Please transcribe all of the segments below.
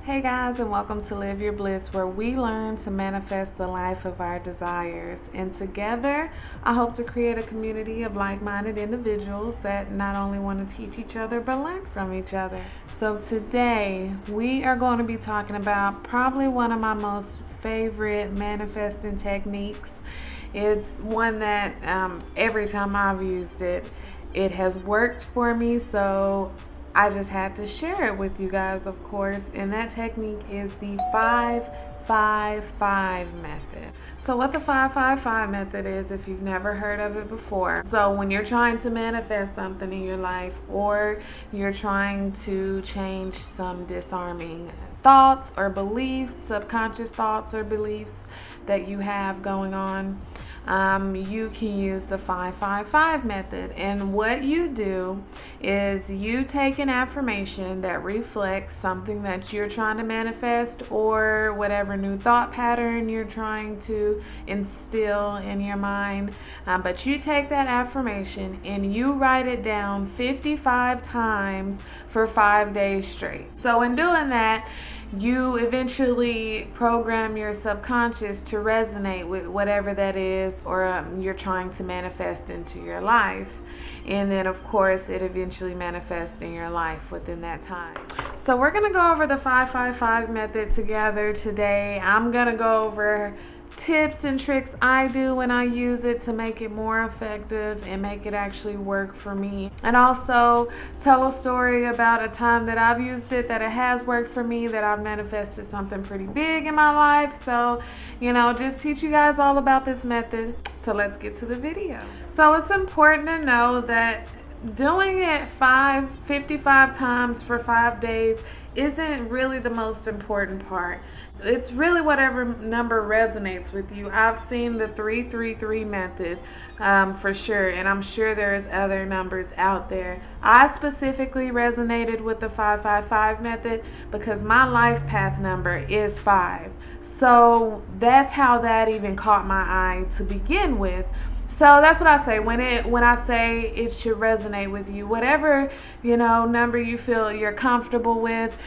Hey guys, and welcome to Live Your Bliss, where we learn to manifest the life of our desires. And together, I hope to create a community of like-minded individuals that not only want to teach each other, but learn from each other. So today, we are going to be talking about probably one of my most favorite manifesting techniques. It's one that every time I've used it, it has worked for me. So I just had to share it with you guys, of course, and that technique is the 5-5-5 method. So what the 5-5-5 method is, if you've never heard of it before, so when you're trying to manifest something in your life, or you're trying to change some disarming thoughts or beliefs, subconscious thoughts or beliefs that you have going on, you can use the 5-5-5 method. And what you do is you take an affirmation that reflects something that you're trying to manifest, or whatever new thought pattern you're trying to instill in your mind. But you take that affirmation and you write it down 55 times for 5 days straight. So in doing that, you eventually program your subconscious to resonate with whatever that is, or you're trying to manifest into your life. And then, of course, it eventually manifests in your life within that time. So we're going to go over the 5-5-5 method together today. I'm going to go over tips and tricks I do when I use it to make it more effective and make it actually work for me, and also tell a story about a time that I've used it, that it has worked for me, that I've manifested something pretty big in my life. So just teach you guys all about this method. So let's get to the video. So it's important to know that doing it 55 times for 5 days isn't really the most important part. It's really whatever number resonates with you. I've seen the 3-3-3 method for sure, and I'm sure there's other numbers out there. I specifically resonated with the 5-5-5 method because my life path number is 5. So that's how that even caught my eye to begin with. So that's what I say when I say it should resonate with you. Whatever number you feel you're comfortable with.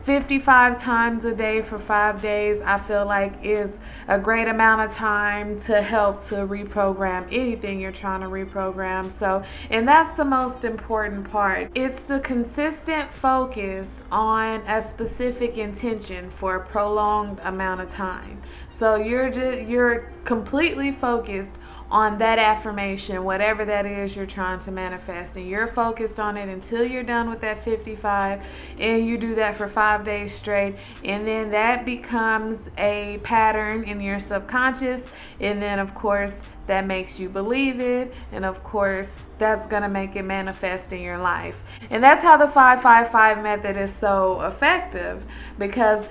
55 times a day for 5 days, I feel like is a great amount of time to help to reprogram anything you're trying to reprogram. So, and that's the most important part. It's the consistent focus on a specific intention for a prolonged amount of time. So you're completely focused on that affirmation, whatever that is you're trying to manifest, and you're focused on it until you're done with that 55, and you do that for 5 days straight, and then that becomes a pattern in your subconscious, and then of course that makes you believe it, and of course that's going to make it manifest in your life. And that's how the 5-5-5 method is so effective, because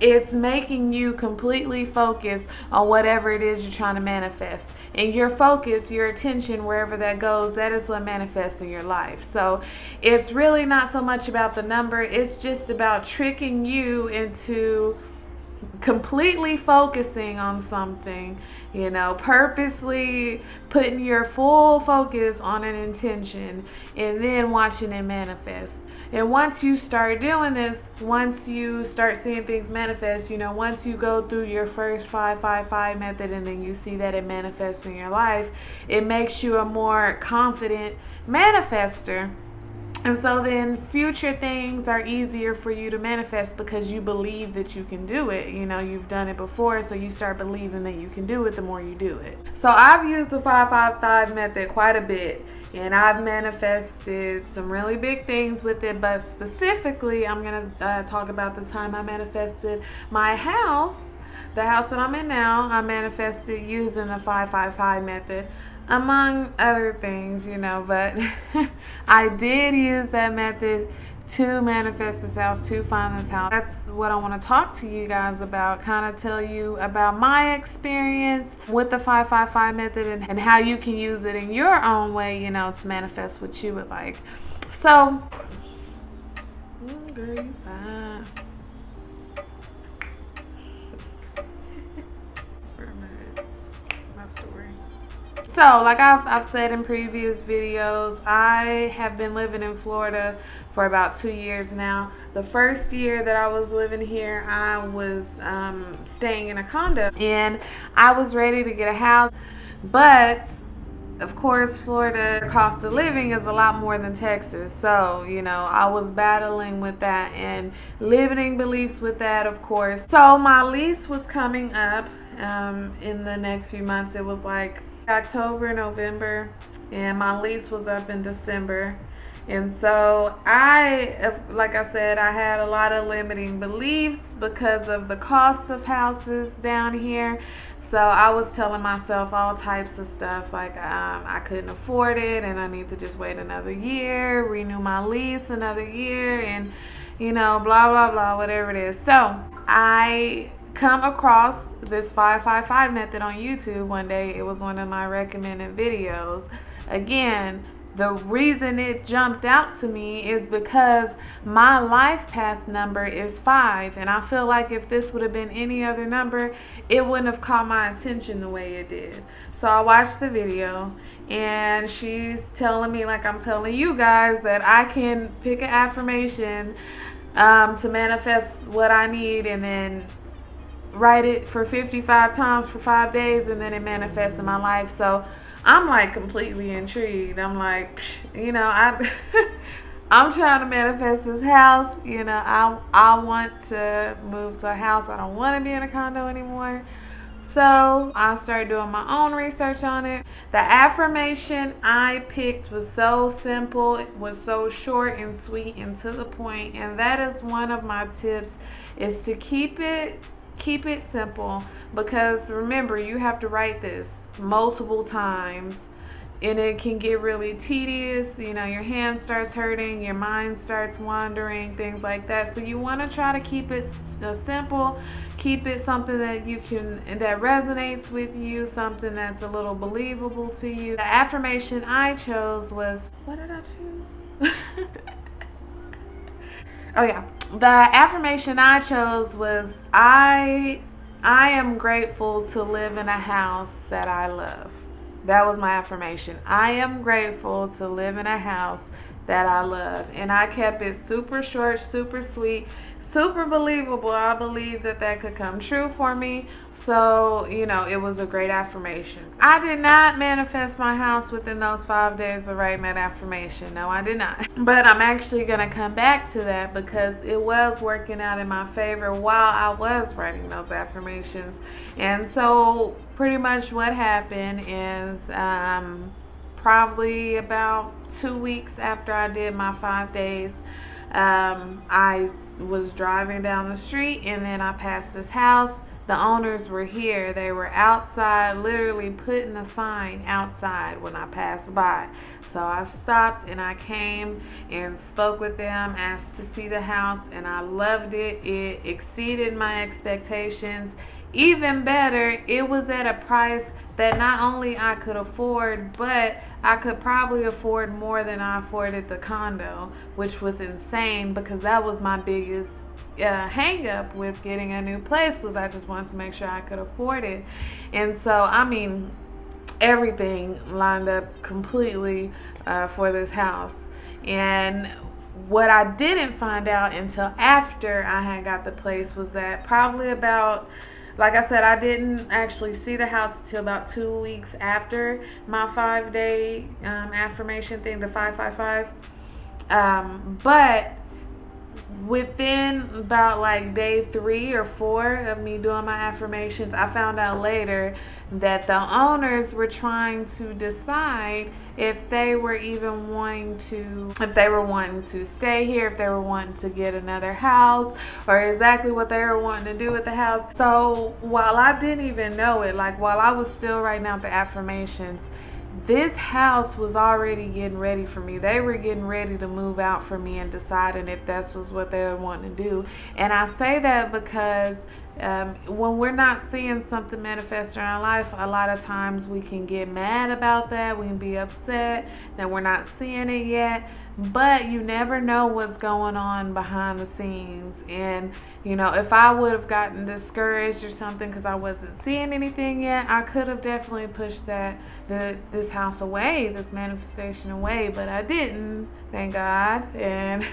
it's making you completely focus on whatever it is you're trying to manifest. And your focus, your attention, wherever that goes, that is what manifests in your life. So it's really not so much about the number. It's just about tricking you into completely focusing on something, purposely putting your full focus on an intention and then watching it manifest. And once you start doing this, once you start seeing things manifest, once you go through your first 5-5-5 method and then you see that it manifests in your life, it makes you a more confident manifester. And so then future things are easier for you to manifest because you believe that you can do it. You've done it before, so you start believing that you can do it the more you do it. So I've used the 5-5-5 method quite a bit, and I've manifested some really big things with it. But specifically, I'm going to talk about the time I manifested my house, the house that I'm in now. I manifested using the 5-5-5 method, among other things, but I did use that method to manifest this house, to find this house. That's what I want to talk to you guys about, kind of tell you about my experience with the 5-5-5 method and how you can use it in your own way, to manifest what you would like. So, girl, you fine. So like I've said in previous videos, I have been living in Florida for about 2 years now. The first year that I was living here, I was staying in a condo, and I was ready to get a house, but of course, Florida cost of living is a lot more than Texas. So, I was battling with that and limiting beliefs with that, of course. So my lease was coming up in the next few months. It was like October, November, and my lease was up in December. And so like I said, I had a lot of limiting beliefs because of the cost of houses down here. So I was telling myself all types of stuff, like I couldn't afford it, and I need to just wait another year, renew my lease another year, and blah blah blah, whatever it is. So I come across this 555 method on YouTube one day. It was one of my recommended videos. Again, the reason it jumped out to me is because my life path number is 5, and I feel like if this would have been any other number, it wouldn't have caught my attention the way it did. So I watched the video, and she's telling me, like I'm telling you guys, that I can pick an affirmation to manifest what I need, and then write it for 55 times for 5 days, and then it manifests in my life. So I'm like completely intrigued. I'm like, I'm trying to manifest this house. I want to move to a house. I don't want to be in a condo anymore. So I started doing my own research on it. The affirmation I picked was so simple. It was so short and sweet and to the point. And that is one of my tips, is to keep it simple, because remember, you have to write this multiple times, and it can get really tedious. Your hand starts hurting, your mind starts wandering, things like that. So you want to try to keep it simple, keep it something that that resonates with you, something that's a little believable to you. The affirmation I chose was, what did I choose? Oh yeah, the affirmation I chose was, I am grateful to live in a house that I love. That was my affirmation. I am grateful to live in a house that I love. And I kept it super short, super sweet, super believable. I believe that could come true for me. So, it was a great affirmation. I did not manifest my house within those 5 days of writing that affirmation. No, I did not. But I'm actually going to come back to that, because it was working out in my favor while I was writing those affirmations. And so pretty much what happened is probably about 2 weeks after I did my 5 days, I was driving down the street, and then I passed this house. The owners were here. They were outside, literally putting a sign outside when I passed by. So I stopped and I came and spoke with them, asked to see the house, and I loved it. It exceeded my expectations. Even better, it was at a price that not only I could afford, but I could probably afford more than I afforded the condo, which was insane, because that was my biggest hang up with getting a new place, was I just wanted to make sure I could afford it. And so, everything lined up completely for this house. And what I didn't find out until after I had got the place was that probably about, like I said, I didn't actually see the house until about 2 weeks after my 5-day affirmation thing, the 555. But within about like day 3 or 4 of me doing my affirmations, I found out later that the owners were trying to decide if they were wanting to stay here, if they were wanting to get another house, or exactly what they were wanting to do with the house. So while I didn't even know it, like while I was still writing out the affirmations, this house was already getting ready for me. They were getting ready to move out for me and deciding if this was what they were wanting to do. And I say that because when we're not seeing something manifest in our life, a lot of times we can get mad about that. We can be upset that we're not seeing it yet. but you never know what's going on behind the scenes. And you know, if I would have gotten discouraged or something because I wasn't seeing anything yet, I could have definitely pushed this house away, this manifestation away, but I didn't, thank God. And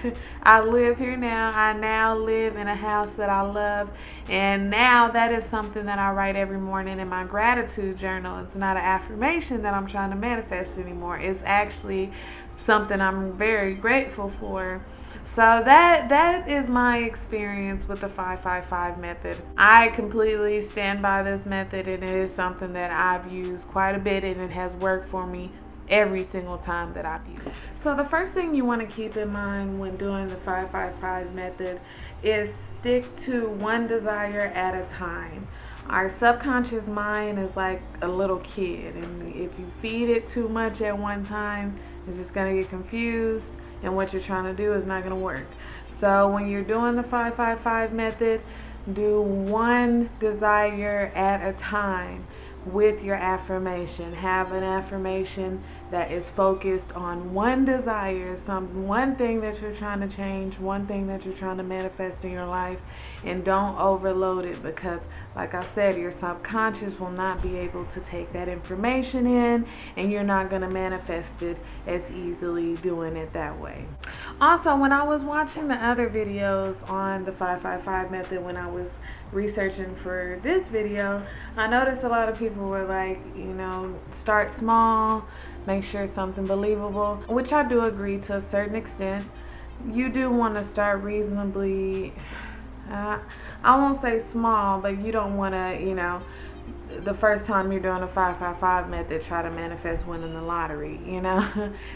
I live here now. I now live in a house that I love, and now that is something that I write every morning in my gratitude journal. It's not an affirmation that I'm trying to manifest anymore. It's actually something I'm very grateful for. So that is my experience with the 555 method. I completely stand by this method, and it is something that I've used quite a bit, and it has worked for me every single time that I've used. So the first thing you want to keep in mind when doing the 555 method is stick to one desire at a time. Our subconscious mind is like a little kid, and if you feed it too much at one time, it's just going to get confused, and what you're trying to do is not going to work. So when you're doing the 555 method, do one desire at a time with your affirmation. Have an affirmation that is focused on one desire, one thing that you're trying to change, one thing that you're trying to manifest in your life, and don't overload it, because like I said, your subconscious will not be able to take that information in, and you're not going to manifest it as easily doing it that way. Also, when I was watching the other videos on the 555 method, when I was researching for this video, I noticed a lot of people were like, you know, start small, make sure it's something believable, which I do agree to a certain extent. You do want to start reasonably, I won't say small, but you don't want to, you know, the first time you're doing a 555 method, try to manifest winning the lottery, you know.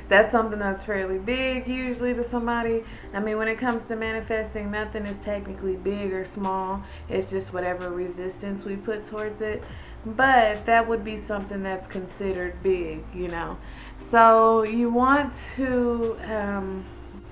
That's something that's fairly big usually to somebody. I mean, when it comes to manifesting, nothing is technically big or small. It's just whatever resistance we put towards it. But that would be something that's considered big, you know. So you want to,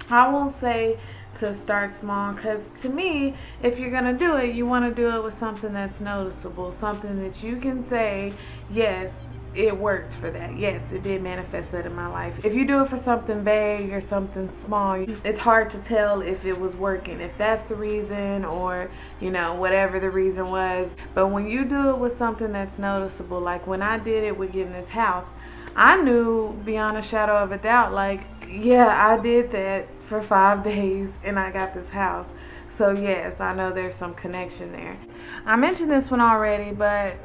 I won't say to start small, because to me, if you're going to do it, you want to do it with something that's noticeable, something that you can say, yes, it worked for that. Yes, it did manifest that in my life. If you do it for something vague or something small, it's hard to tell if it was working, if that's the reason, or, you know, whatever the reason was. But when you do it with something that's noticeable, like when I did it with getting this house, I knew beyond a shadow of a doubt, like, yeah, I did that for 5 days and I got this house. So yes, I know there's some connection there. I mentioned this one already, but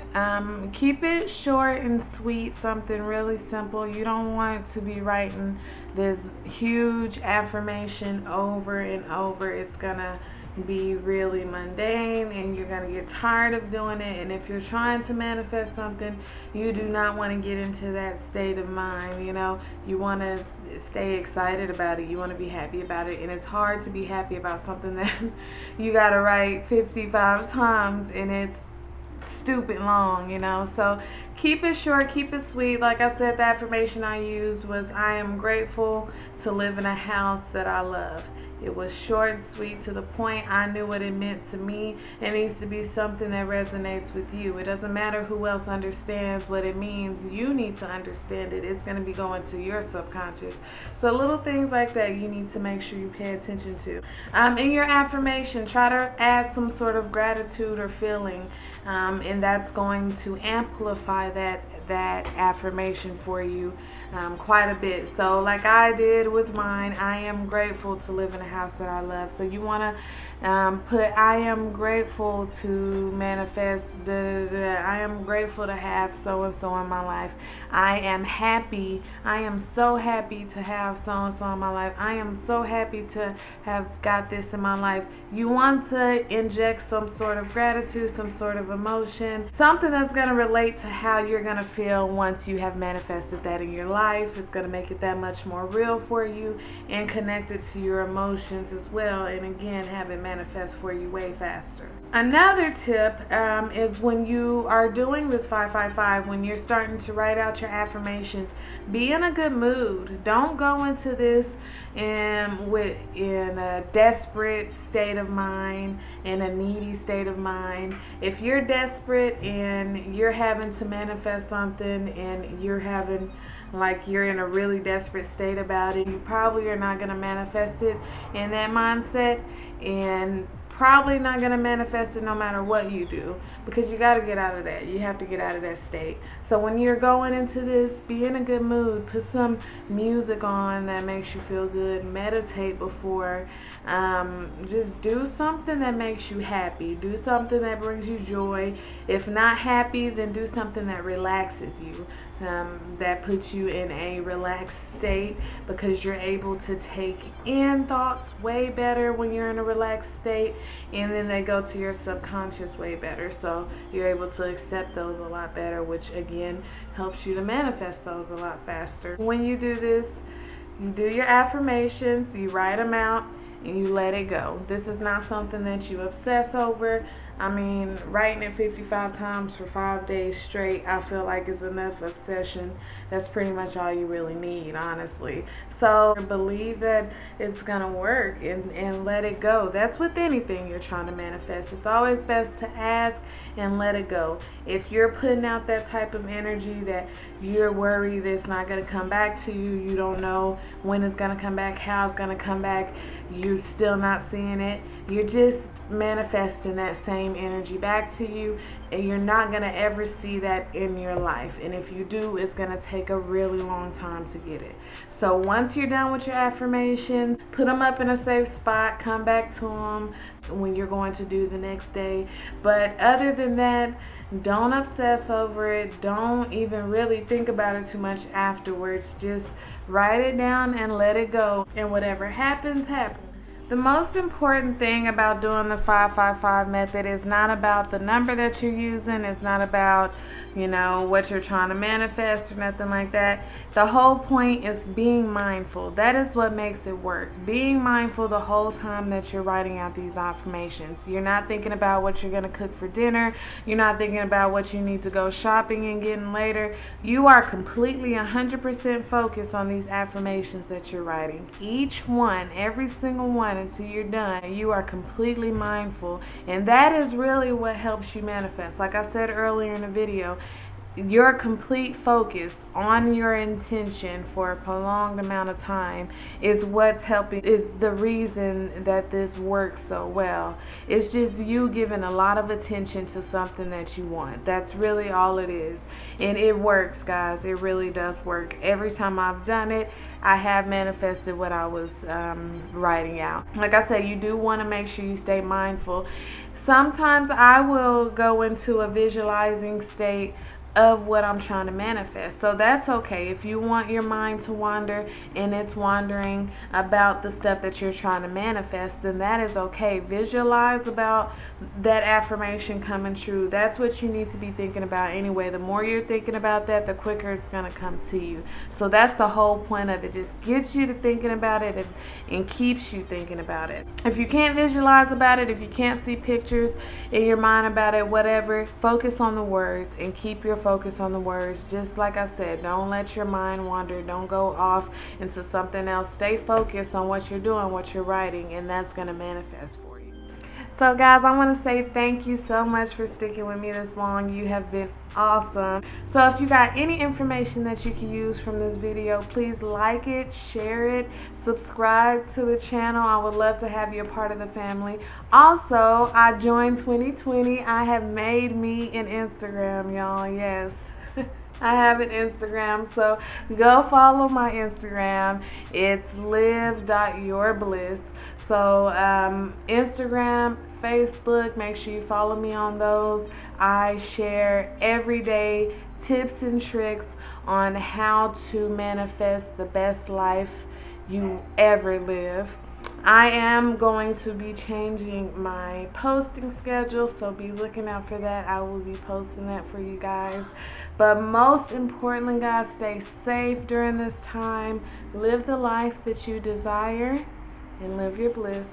keep it short and sweet, something really simple. You don't want to be writing this huge affirmation over and over. It's gonna be really mundane, and you're going to get tired of doing it. And if you're trying to manifest something, you do not want to get into that state of mind. You know, you want to stay excited about it, you want to be happy about it, and it's hard to be happy about something that you got to write 55 times and it's stupid long, you know. So keep it short, keep it sweet. Like I said, the affirmation I used was, I am grateful to live in a house that I love. It was short and sweet, to the point. I knew what it meant to me. It needs to be something that resonates with you. It doesn't matter who else understands what it means. You need to understand it. It's going to be going to your subconscious. So little things like that you need to make sure you pay attention to. In your affirmation, try to add some sort of gratitude or feeling, and that's going to amplify that affirmation for you quite a bit. So like I did with mine, I am grateful to live in a house that I love. So you want to put, I am grateful to manifest, I am grateful to have so and so in my life. I am happy, I am so happy to have so and so in my life. I am so happy to have got this in my life. You want to inject some sort of gratitude, some sort of emotion, something that's going to relate to how you're going to feel once you have manifested that in your life. It's going to make it that much more real for you and connect it to your emotions as well, and again, have it manifest for you way faster. Another tip is when you are doing this 555, when you're starting to write out your affirmations, be in a good mood. Don't go into this in a desperate state of mind, in a needy state of mind. If you're desperate and you're having to manifest something, and you're having like you're in a really desperate state about it, you probably are not going to manifest it in that mindset, and probably not going to manifest it no matter what you do, because you got to get out of that. You have to get out of that state. So when you're going into this, be in a good mood. Put some music on that makes you feel good. Meditate before. Just do something that makes you happy. Do something that brings you joy. If not happy, then do something that relaxes you. That puts you in a relaxed state, because you're able to take in thoughts way better when you're in a relaxed state, and then they go to your subconscious way better, so you're able to accept those a lot better, which again helps you to manifest those a lot faster. When you do this, you do your affirmations, you write them out, and you let it go. This is not something that you obsess over. I mean, writing it 55 times for 5 days straight, I feel like is enough obsession. That's pretty much all you really need, honestly. So believe that it's gonna work, and let it go. That's with anything you're trying to manifest. It's always best to ask and let it go. If you're putting out that type of energy that you're worried it's not gonna come back to you, you don't know when it's gonna come back, how it's gonna come back, you're still not seeing it, you're just manifesting that same energy back to you, and you're not going to ever see that in your life. And if you do, it's going to take a really long time to get it. So once you're done with your affirmations, put them up in a safe spot, come back to them when you're going to do the next day. But other than that, don't obsess over it. Don't even really think about it too much afterwards. Just write it down and let it go, and whatever happens, happens. The most important thing about doing the 555 method is not about the number that you're using. It's not about, what you're trying to manifest or nothing like that. The whole point is being mindful. That is what makes it work. Being mindful the whole time that you're writing out these affirmations. You're not thinking about what you're going to cook for dinner. You're not thinking about what you need to go shopping and getting later. You are completely 100% focused on these affirmations that you're writing. Each one, every single one, until you're done, you are completely mindful, and that is really what helps you manifest. Like I said earlier in the video, your complete focus on your intention for a prolonged amount of time is what's helping, is the reason that this works so well. It's just you giving a lot of attention to something that you want. That's really all it is. And it works, guys. It really does work. Every time I've done it, I have manifested what I was writing out. Like I said, you do want to make sure you stay mindful. Sometimes I will go into a visualizing state of what I'm trying to manifest. So that's okay. If you want your mind to wander and it's wandering about the stuff that you're trying to manifest, then that is okay. Visualize about that affirmation coming true. That's what you need to be thinking about anyway. The more you're thinking about that, the quicker it's going to come to you. So that's the whole point of it. Just gets you to thinking about it and keeps you thinking about it. If you can't visualize about it, if you can't see pictures in your mind about it, whatever, focus on the words and keep your focus on the words. Just like I said, don't let your mind wander. Don't go off into something else. Stay focused on what you're doing, what you're writing, and that's going to manifest for you. So guys, I want to say thank you so much for sticking with me this long. You have been awesome. So if you got any information that you can use from this video, please like it, share it, subscribe to the channel. I would love to have you a part of the family. Also, I joined 2020. I have made me an Instagram, y'all. Yes. I have an Instagram, so go follow my Instagram. It's live.yourbliss. So Instagram, Facebook, make sure you follow me on those. I share everyday tips and tricks on how to manifest the best life you ever live. I am going to be changing my posting schedule, so be looking out for that. I will be posting that for you guys. But most importantly, guys, stay safe during this time. Live the life that you desire and live your bliss.